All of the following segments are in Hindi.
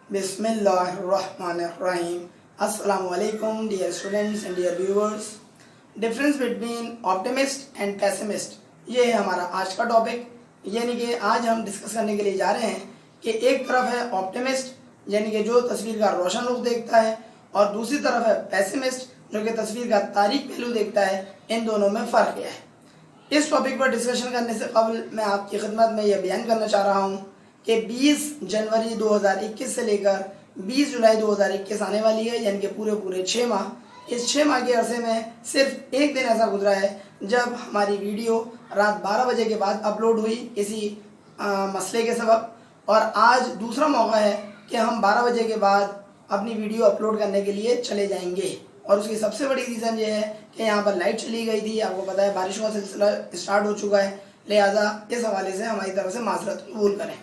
Bismillahirrahmanirrahim. Assalamualaikum dear students and dear viewers. Difference between optimist and pessimist, ये है हमारा आज का टॉपिक। यानी कि आज हम डिस्कस करने के लिए जा रहे हैं कि एक तरफ है ऑप्टिमिस्ट यानी कि जो तस्वीर का रोशन रुख देखता है, और दूसरी तरफ है पेसिमिस्ट जो कि तस्वीर का तारीक पहलू देखता है। इन दोनों में फ़र्क क्या है? इस टॉपिक पर डिस्कशन करने से कबल मैं आपकी खिदमत में यह बयान करना चाह रहा हूँ कि 20 जनवरी 2021 से लेकर 20 जुलाई 2021 आने वाली है, यानी कि पूरे 6 माह। इस 6 माह के अरसे में सिर्फ एक दिन ऐसा गुजरा है जब हमारी वीडियो रात 12 बजे के बाद अपलोड हुई इसी मसले के सबब, और आज दूसरा मौका है कि हम 12 बजे के बाद अपनी वीडियो अपलोड करने के लिए चले जाएंगे। और उसकी सबसे बड़ी रीज़न ये है कि यहाँ पर लाइट चली गई थी। आपको पता है बारिशों का सिलसिला स्टार्ट हो चुका है, लिहाजा इस हवाले से हमारी तरफ से माजरत कबूल करें।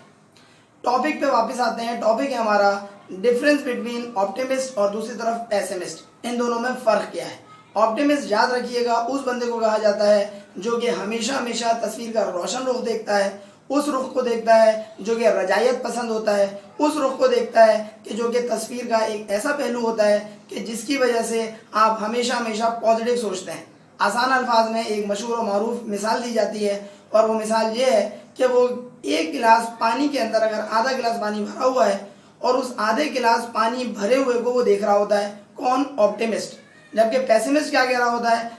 टॉपिक पे वापस आते हैं। टॉपिक है हमारा डिफरेंस बिटवीन ऑप्टिमिस्ट और दूसरी तरफ पेसिमिस्ट। इन दोनों में फ़र्क क्या है? ऑप्टिमिस्ट याद रखिएगा उस बंदे को कहा जाता है जो कि हमेशा तस्वीर का रोशन रुख देखता है, उस रुख को देखता है जो कि रजायत पसंद होता है, उस रुख को देखता है कि जो कि तस्वीर का एक ऐसा पहलू होता है कि जिसकी वजह से आप हमेशा पॉजिटिव सोचते हैं। आसान अल्फाज में एक मशहूर और मारूफ मिसाल दी जाती है, और वो मिसाल ये है कि वो एक गिलास पानी के अंदर अगर आधा गिलास पानी भरा हुआ है और उस आधे गिलास पानी भरे हुए को वो देख रहा होता है, कौन? ऑप्टिमिस्ट। जबकि पेसिमिस्ट क्या कह रहा होता है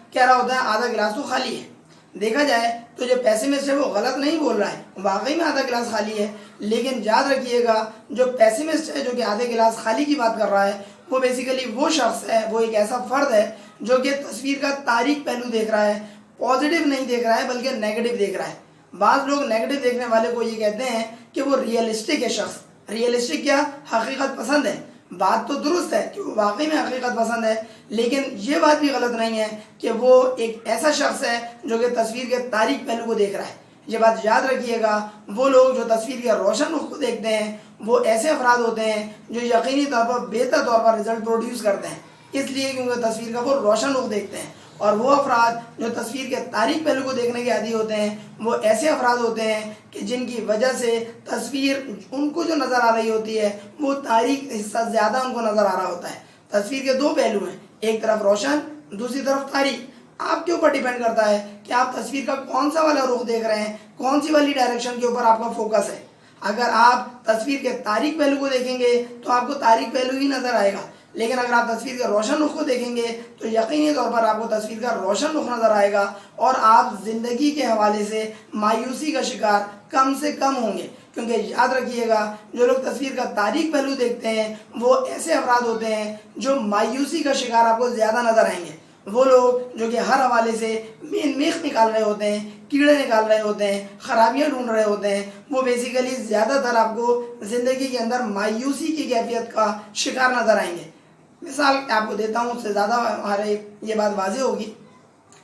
आधा गिलास तो खाली है। देखा जाए तो जो पेसिमिस्ट है वो गलत नहीं बोल रहा है, वाकई में आधा गिलास खाली है। लेकिन याद रखिएगा जो पेसिमिस्ट है जो कि आधे गिलास खाली की बात कर रहा है, वो बेसिकली वो शख्स है, वो एक ऐसा फर्द है जो कि तस्वीर का तारीक पहलू देख रहा है, पॉजिटिव नहीं देख रहा है बल्कि नेगेटिव देख रहा है। बाज़ लोग नेगेटिव देखने वाले को ये कहते हैं कि वो रियलिस्टिक है शख्स। रियलिस्टिक क्या? हकीकत पसंद है। बात तो दुरुस्त है कि वो वाकई में हकीकत पसंद है, लेकिन ये बात भी गलत नहीं है कि वो एक ऐसा शख्स है जो कि तस्वीर के तारीक पहलू को देख रहा है। ये बात याद रखिएगा। वो लोग जो तस्वीर के रोशन रुख को देखते हैं वो ऐसे अफराद होते हैं जो यकीनी तौर पर बेहतर तौर पर रिजल्ट प्रोड्यूस करते हैं, इसलिए क्योंकि तस्वीर का वो रोशन रुख देखते हैं। और वो अफराद जो तस्वीर के तारीक पहलू को देखने के आदी होते हैं वो ऐसे अफराद होते हैं कि जिनकी वजह से तस्वीर उनको जो नज़र आ रही होती है वो तारीक हिस्सा ज़्यादा उनको नज़र आ रहा होता है। तस्वीर के दो पहलू हैं, एक तरफ रोशन, दूसरी तरफ तारीक। आपके ऊपर डिपेंड करता है कि आप तस्वीर का कौन सा वाला रुख देख रहे हैं, कौन सी वाली डायरेक्शन के ऊपर आपका फोकस है। अगर आप तस्वीर के तारीक पहलू को देखेंगे तो आपको तारीक पहलू ही नज़र आएगा, लेकिन अगर आप तस्वीर के रोशन रुख को देखेंगे तो यकीनी तौर पर आपको तस्वीर का रोशन रुख नज़र आएगा और आप ज़िंदगी के हवाले से मायूसी का शिकार कम से कम होंगे। क्योंकि याद रखिएगा जो लोग तस्वीर का तारीक पहलू देखते हैं वो ऐसे अफराद होते हैं जो मायूसी का शिकार आपको ज़्यादा नज़र आएंगे। वो लोग जो कि हर हवाले से मेख निकाल रहे होते हैं, कीड़े निकाल रहे होते हैं, खराबियाँ ढूंढ रहे होते हैं, वो बेसिकली ज़्यादातर आपको ज़िंदगी के अंदर मायूसी की कैफियत का शिकार नज़र आएंगे। मिसाल आपको देता हूँ, उससे ज़्यादा हमारे ये बात वाज़ेह होगी।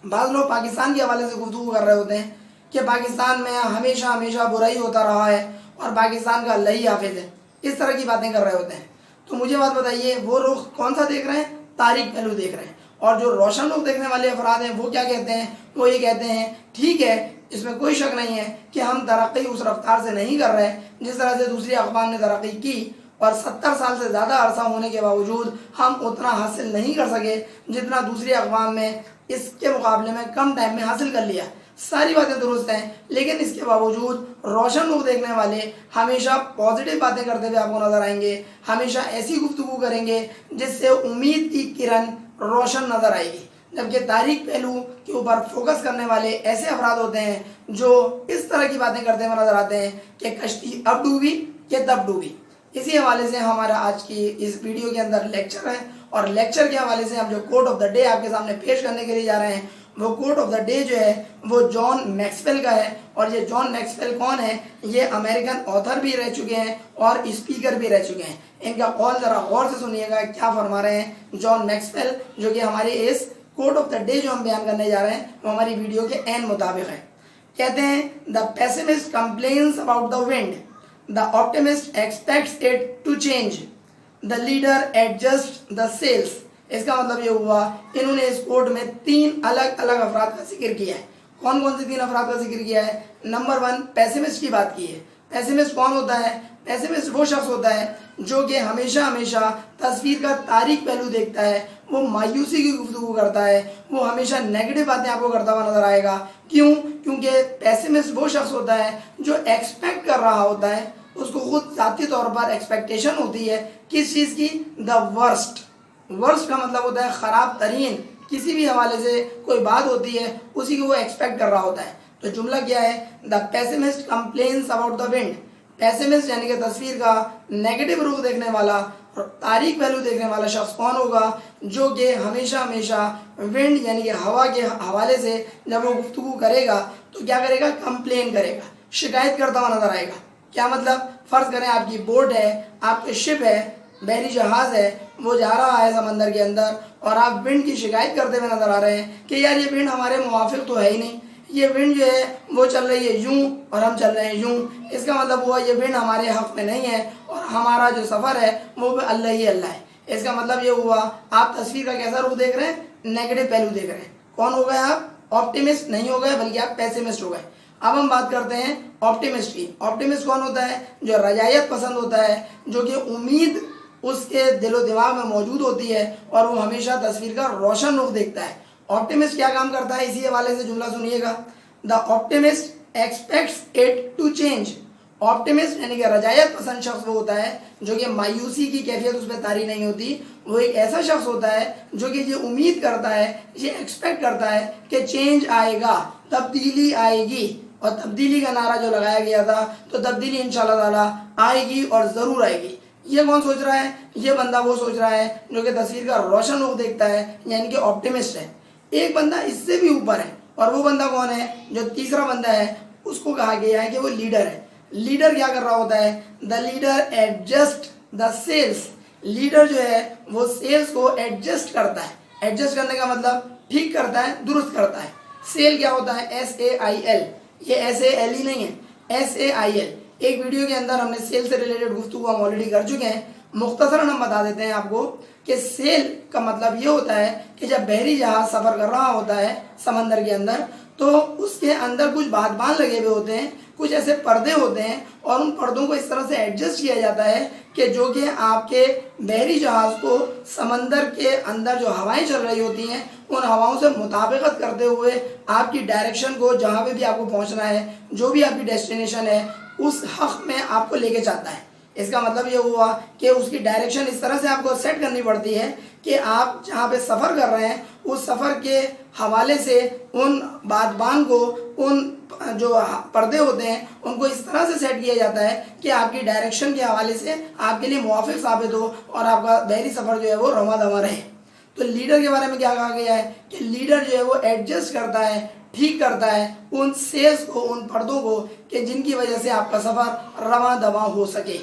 बाज़ लोग पाकिस्तान के हवाले से गुफ्तगू कर रहे होते हैं कि पाकिस्तान में हमेशा बुराई होता रहा है और पाकिस्तान का अल्लाह ही हाफिज़ है, इस तरह की बातें कर रहे होते हैं। तो मुझे बात बताइए वो रुख कौन सा देख रहे हैं? तारीक पहलू देख रहे हैं। और जो रोशन रुख देखने वाले अफराद हैं वो क्या कहते हैं? वो ये कहते हैं ठीक है, इसमें कोई शक नहीं है कि हम तरक्की उस रफ्तार से नहीं कर रहे जिस तरह से दूसरी अक़वाम ने तरक्की की, और 70 साल से ज़्यादा अरसा होने के बावजूद हम उतना हासिल नहीं कर सके जितना दूसरी अक़वाम में इसके मुकाबले में कम टाइम में हासिल कर लिया। सारी बातें दुरुस्त हैं, लेकिन इसके बावजूद रोशन रुख देखने वाले हमेशा पॉजिटिव बातें करते हुए आपको नज़र आएंगे, हमेशा ऐसी गुफ्तगू करेंगे जिससे उम्मीद की किरण रोशन नज़र आएगी। जबकि तारीक पहलू के ऊपर फोकस करने वाले ऐसे अफराद होते हैं जो इस तरह की बातें करते हुए नज़र आते हैं कि कश्ती अब डूबी कि तब डूबी। इसी हवाले से हमारा आज की इस वीडियो के अंदर लेक्चर है, और लेक्चर के हवाले से हम जो कोट ऑफ द डे आपके सामने पेश करने के लिए जा रहे हैं वो कोट ऑफ द डे जो है वो जॉन मैक्सवेल का है। और ये जॉन मैक्सवेल कौन है? ये अमेरिकन ऑथर भी रह चुके हैं और स्पीकर भी रह चुके हैं। इनका कॉल ज़रा गौर से सुनिएगा क्या फरमा रहे हैं जॉन मैक्सवेल, जो कि हमारे इस कोट ऑफ द डे जो हम बयान करने जा रहे हैं वो हमारी वीडियो के एन मुताबिक है। कहते हैं the pessimist complains about the wind, the optimist expects it to change, the leader adjust the sails. इसका मतलब ये हुआ इन्होंने इस कोट में 3 अलग अलग अफराद का जिक्र किया है। कौन कौन से 3 अफराद का जिक्र किया है? नंबर 1 पेसिमिस्ट की बात की है। पेसिमिस्ट कौन होता है? पेसिमिस्ट वो शख्स होता है जो कि हमेशा हमेशा तस्वीर का तारीक पहलू देखता है, वो मायूसी की गुफ्तगू करता है, वो हमेशा नेगेटिव बातें आपको करता हुआ नजर आएगा। क्यों? क्योंकि पेसिमिस्ट वो शख्स होता है जो एक्सपेक्ट कर रहा होता है, उसको खुद ज़ाती तौर पर एक्सपेक्टेशन होती है किस चीज़ की? The worst. वर्स्ट का मतलब होता है ख़राब तरीन, किसी भी हवाले से कोई बात होती है उसी को वो एक्सपेक्ट कर रहा होता है। तो जुमला क्या है? The pessimist complains about the wind. Pessimist यानी कि तस्वीर का नेगेटिव रुख देखने वाला और तारीख पहलू देखने वाला शख्स कौन होगा? जो कि हमेशा हमेशा विंड यानी कि हवा के हवाले से जब वो गुफ्तगू करेगा तो क्या करेगा? कंप्लेन करेगा, शिकायत करता हुआ नजर आएगा। क्या मतलब? फ़र्ज़ करें आपकी बोट है, आपके शिप है, बहरी जहाज़ है, वो जा रहा है समंदर के अंदर और आप विंड की शिकायत करते हुए नजर आ रहे हैं कि यार ये विंड हमारे मुवाफिक तो है ही नहीं, ये विंड जो है वो चल रही है यूं और हम चल रहे हैं यूं। इसका मतलब हुआ ये विंड हमारे हक में नहीं है और हमारा जो सफ़र है वो भी अल्लाह ही अल्लाह है। इसका मतलब ये हुआ आप तस्वीर का कैसा रुख देख रहे हैं? नेगेटिव पहलू देख रहे हैं। कौन हो गए आप? ऑप्टिमिस्ट नहीं हो गए बल्कि आप पेसिमिस्ट हो गए। अब हम बात करते हैं ऑप्टिमिस्ट की। ऑप्टिमिस्ट कौन होता है? जो रजायत पसंद होता है, जो कि उम्मीद उसके दिलो दिमाग में मौजूद होती है और वो हमेशा तस्वीर का रोशन रुख देखता है। ऑप्टिमिस्ट क्या काम करता है? इसी हवाले से जुमला सुनिएगा। The optimist expects it to change. Optimist यानी कि रजायत पसंद शख्स वो होता है जो कि मायूसी की कैफियत उस पर तारी नहीं होती। वो एक ऐसा शख्स होता है जो कि ये उम्मीद करता है, ये एक्सपेक्ट करता है कि चेंज आएगा, तब्दीली आएगी। और तब्दीली का नारा जो लगाया गया था तो तब्दीली इंशाल्लाह ताला आएगी और ज़रूर आएगी। ये कौन सोच रहा है? ये बंदा वो सोच रहा है जो कि तस्वीर का रोशन रुख देखता है, यानी कि ऑप्टिमिस्ट है। एक बंदा इससे भी ऊपर है और वो बंदा कौन है? जो तीसरा बंदा है उसको कहा गया है कि वो लीडर है। लीडर क्या कर रहा होता है? The leader adjust the sails. Leader जो है वो सेल्स को एडजस्ट करता है। एडजस्ट करने का मतलब ठीक करता है, दुरुस्त करता है। सेल क्या होता है? SAIL। ये SALE नहीं है, SAIL। एक वीडियो के अंदर हमने सेल से रिलेटेड गुफ्तगू हम ऑलरेडी कर चुके हैं। मुख्तसरन हम बता देते हैं आपको कि सेल का मतलब ये होता है कि जब बहरी जहाज सफ़र कर रहा होता है समंदर के अंदर तो उसके अंदर कुछ बादबान लगे हुए होते हैं, कुछ ऐसे पर्दे होते हैं और उन पर्दों को इस तरह से एडजस्ट किया जाता है कि जो कि आपके बहरी जहाज़ को समंदर के अंदर जो हवाएं चल रही होती हैं उन हवाओं से मुताबिकत करते हुए आपकी डायरेक्शन को, जहाँ पे भी आपको पहुँचना है, जो भी आपकी डेस्टिनेशन है, उस हक़ में आपको लेके जाता है। इसका मतलब ये हुआ कि उसकी डायरेक्शन इस तरह से आपको सेट करनी पड़ती है कि आप जहाँ पे सफ़र कर रहे हैं उस सफ़र के हवाले से उन बादबान को, उन जो पर्दे होते हैं उनको इस तरह से सेट किया जाता है कि आपकी डायरेक्शन के हवाले से आपके लिए मुवाफिक साबित हो और आपका बहरी सफ़र जो है वो रवा दवा रहे। तो लीडर के बारे में क्या कहा गया है कि लीडर जो है वो एडजस्ट करता है, ठीक करता है उन सेल्स को, उन पर्दों को कि जिनकी वजह से आपका सफ़र रवा दवा हो सके।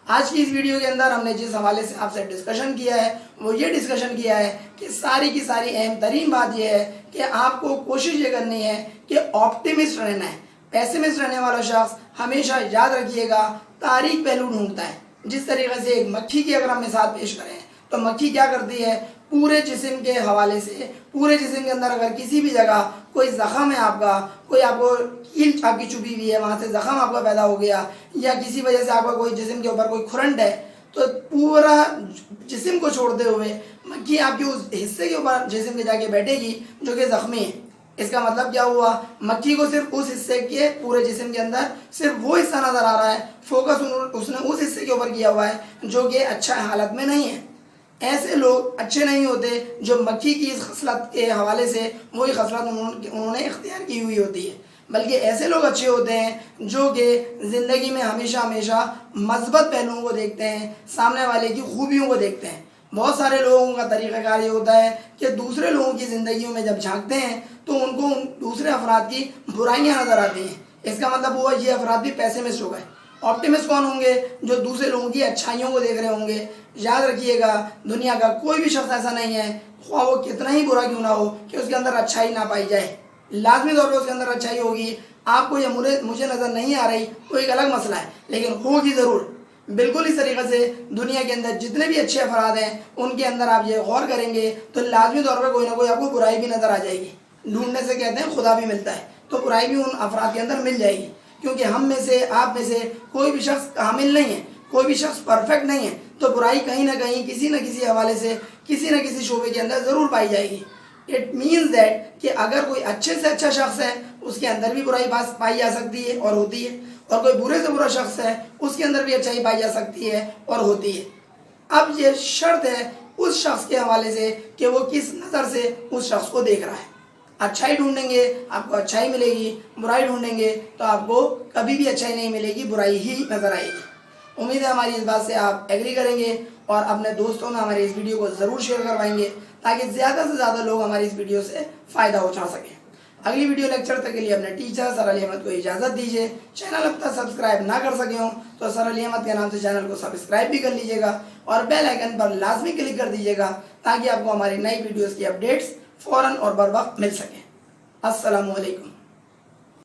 आज की इस वीडियो के अंदर हमने जिस हवाले से आपसे डिस्कशन किया है वो ये डिस्कशन किया है कि सारी की सारी अहम तरीन बात यह है कि आपको कोशिश ये करनी है कि ऑप्टिमिस्ट रहना है। पेसिमिस्ट रहने वाला शख्स हमेशा याद रखिएगा तारीख पहलू ढूंढता है। जिस तरीके से एक मक्खी की अगर हम मिसाल पेश करें तो मक्खी क्या करती है? पूरे जिस्म के हवाले से, पूरे जिस्म के अंदर अगर किसी भी जगह कोई ज़ख़म है आपका, कोई आपको कील आपकी चुभी हुई है, वहाँ से ज़ख़म आपका पैदा हो गया या किसी वजह से आपका कोई जिस्म के ऊपर कोई खुरंट है, तो पूरा जिस्म को छोड़ते हुए मक्खी आपके उस हिस्से के ऊपर जिस्म के जाके बैठेगी जो कि ज़ख्मी है। इसका मतलब क्या हुआ? मक्खी को सिर्फ उस हिस्से के पूरे जिस्म के अंदर सिर्फ वो हिस्सा नज़र आ रहा है, फोकस उसने उस हिस्से के ऊपर किया हुआ है जो कि अच्छा हालत में नहीं है। ऐसे लोग अच्छे नहीं होते जो मक्खी की इस खसलत के हवाले से वही खसलत उन्होंने इख्तियार की हुई होती है, बल्कि ऐसे लोग अच्छे होते हैं जो कि ज़िंदगी में हमेशा हमेशा मस्बत पहलुओं को देखते हैं, सामने वाले की खूबियों को देखते हैं। बहुत सारे लोगों का तरीक़ाकार ये होता है कि दूसरे लोगों की ज़िंदगियों में जब झांकते हैं तो उनको उन दूसरे अफराद की बुराइयाँ नज़र आती हैं। इसका मतलब हुआ ये अफराद भी पेसिमिस्ट हो गए। ऑप्टिमिस्ट कौन होंगे? जो दूसरे लोगों की अच्छाइयों को देख रहे होंगे। याद रखिएगा दुनिया का कोई भी शख्स ऐसा नहीं है, ख्वाह वो कितना ही बुरा क्यों ना हो, कि उसके अंदर अच्छाई ना पाई जाए। लाजमी तौर पर उसके अंदर अच्छाई होगी। आपको ये मुझे नज़र नहीं आ रही वो एक अलग मसला है, लेकिन होगी ज़रूर। बिल्कुल इस तरीके से दुनिया के अंदर जितने भी अच्छे अफराद हैं उनके अंदर आप ये गौर करेंगे तो लाजमी तौर पर कोई ना कोई आपको बुराई भी नज़र आ जाएगी। ढूंढने से कहते हैं खुदा भी मिलता है, तो बुराई भी उन अफराद के अंदर मिल जाएगी। क्योंकि हम में से, आप में से कोई भी शख्स कामिल नहीं है, कोई भी शख्स परफेक्ट नहीं है। तो बुराई कहीं ना कहीं किसी न किसी हवाले से, किसी न किसी शोबे के अंदर ज़रूर पाई जाएगी। इट मीन्स दैट कि अगर कोई अच्छे से अच्छा शख्स है उसके अंदर भी बुराई पाई जा सकती है और होती है, और कोई बुरे से बुरा शख्स है उसके अंदर भी अच्छाई पाई जा सकती है और होती है। अब ये शर्त है उस शख्स के हवाले से कि वो किस नज़र से उस शख्स को देख रहा है। अच्छाई ढूंढेंगे आपको अच्छाई मिलेगी, बुराई ढूंढेंगे तो आपको कभी भी अच्छाई नहीं मिलेगी, बुराई ही नज़र आएगी। उम्मीद है हमारी इस बात से आप एग्री करेंगे और अपने दोस्तों में हमारी इस वीडियो को ज़रूर शेयर करवाएंगे ताकि ज़्यादा से ज़्यादा लोग हमारी इस वीडियो से फ़ायदा उठा सकें। अगली वीडियो लेक्चर तक के लिए अपने टीचर सर अली अहमद को इजाज़त दीजिए। चैनल अब तक सब्सक्राइब ना कर सके हों तो सर अली अहमद के नाम से चैनल को सब्सक्राइब भी कर लीजिएगा और बेल आइकन पर लाजमी क्लिक कर दीजिएगा ताकि आपको हमारी नई वीडियोज़ की अपडेट्स फ़ौरन और बर वक्त मिल सकें। अस्सलामु अलैकुम।